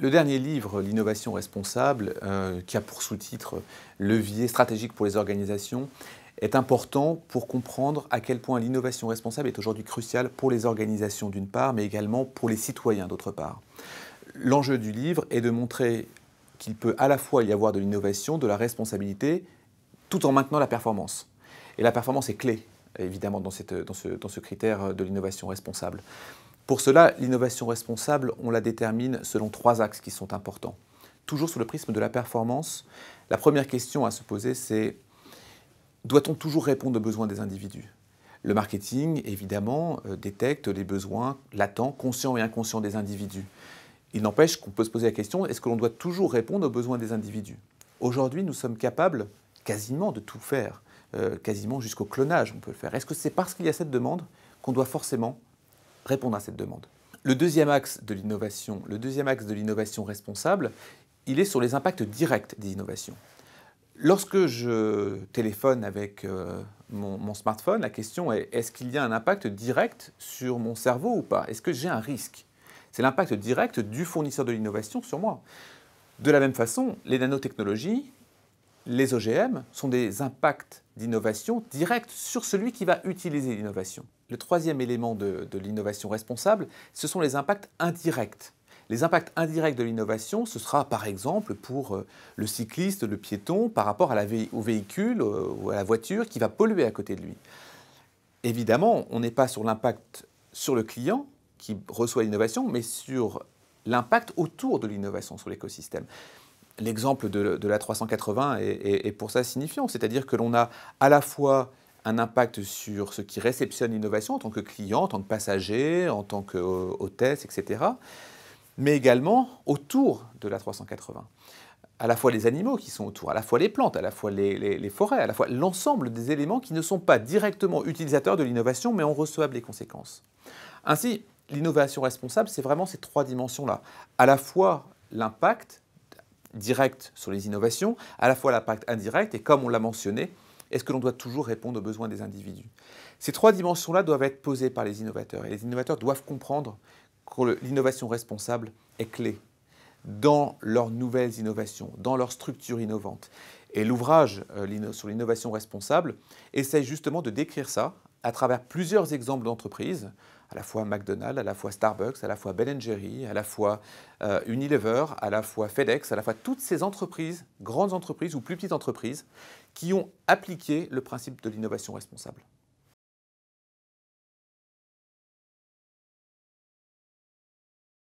Le dernier livre, L'innovation responsable, qui a pour sous-titre Levier stratégique pour les organisations, est important pour comprendre à quel point l'innovation responsable est aujourd'hui cruciale pour les organisations d'une part, mais également pour les citoyens d'autre part. L'enjeu du livre est de montrer qu'il peut à la fois y avoir de l'innovation, de la responsabilité, tout en maintenant la performance. Et la performance est clé, évidemment, dans ce critère de l'innovation responsable. Pour cela, l'innovation responsable, on la détermine selon trois axes qui sont importants. Toujours sous le prisme de la performance, la première question à se poser, c'est: doit-on toujours répondre aux besoins des individus? Le marketing, évidemment, détecte les besoins latents, conscients et inconscients des individus. Il n'empêche qu'on peut se poser la question: est-ce que l'on doit toujours répondre aux besoins des individus? Aujourd'hui, nous sommes capables quasiment de tout faire, quasiment jusqu'au clonage, on peut le faire. Est-ce que c'est parce qu'il y a cette demande qu'on doit forcément répondre à cette demande? Le deuxième axe de l'innovation responsable, il est sur les impacts directs des innovations. Lorsque je téléphone avec mon smartphone, la question est: est-ce qu'il y a un impact direct sur mon cerveau ou pas? Est-ce que j'ai un risque? C'est l'impact direct du fournisseur de l'innovation sur moi. De la même façon, les nanotechnologies, les OGM, sont des impacts d'innovation directs sur celui qui va utiliser l'innovation. Le troisième élément de l'innovation responsable, ce sont les impacts indirects. Les impacts indirects de l'innovation, ce sera par exemple pour le cycliste, le piéton, par rapport au véhicule ou à la voiture qui va polluer à côté de lui. Évidemment, on n'est pas sur l'impact sur le client qui reçoit l'innovation, mais sur l'impact autour de l'innovation sur l'écosystème. L'exemple de la 380 est pour ça signifiant, c'est-à-dire que l'on a à la fois un impact sur ce qui réceptionne l'innovation en tant que client, en tant que passager, en tant qu'hôtesse, etc., mais également autour de la 380. À la fois les animaux qui sont autour, à la fois les plantes, à la fois les forêts, à la fois l'ensemble des éléments qui ne sont pas directement utilisateurs de l'innovation, mais en reçoivent les conséquences. Ainsi, l'innovation responsable, c'est vraiment ces trois dimensions-là. À la fois l'impact direct sur les innovations, à la fois l'impact indirect, et comme on l'a mentionné, est-ce que l'on doit toujours répondre aux besoins des individus? Ces trois dimensions-là doivent être posées par les innovateurs, et les innovateurs doivent comprendre que l'innovation responsable est clé dans leurs nouvelles innovations, dans leurs structures innovantes. Et l'ouvrage sur l'innovation responsable essaye justement de décrire ça à travers plusieurs exemples d'entreprises, à la fois McDonald's, à la fois Starbucks, à la fois Ben & Jerry, à la fois Unilever, à la fois FedEx, à la fois toutes ces entreprises, grandes entreprises ou plus petites entreprises, qui ont appliqué le principe de l'innovation responsable.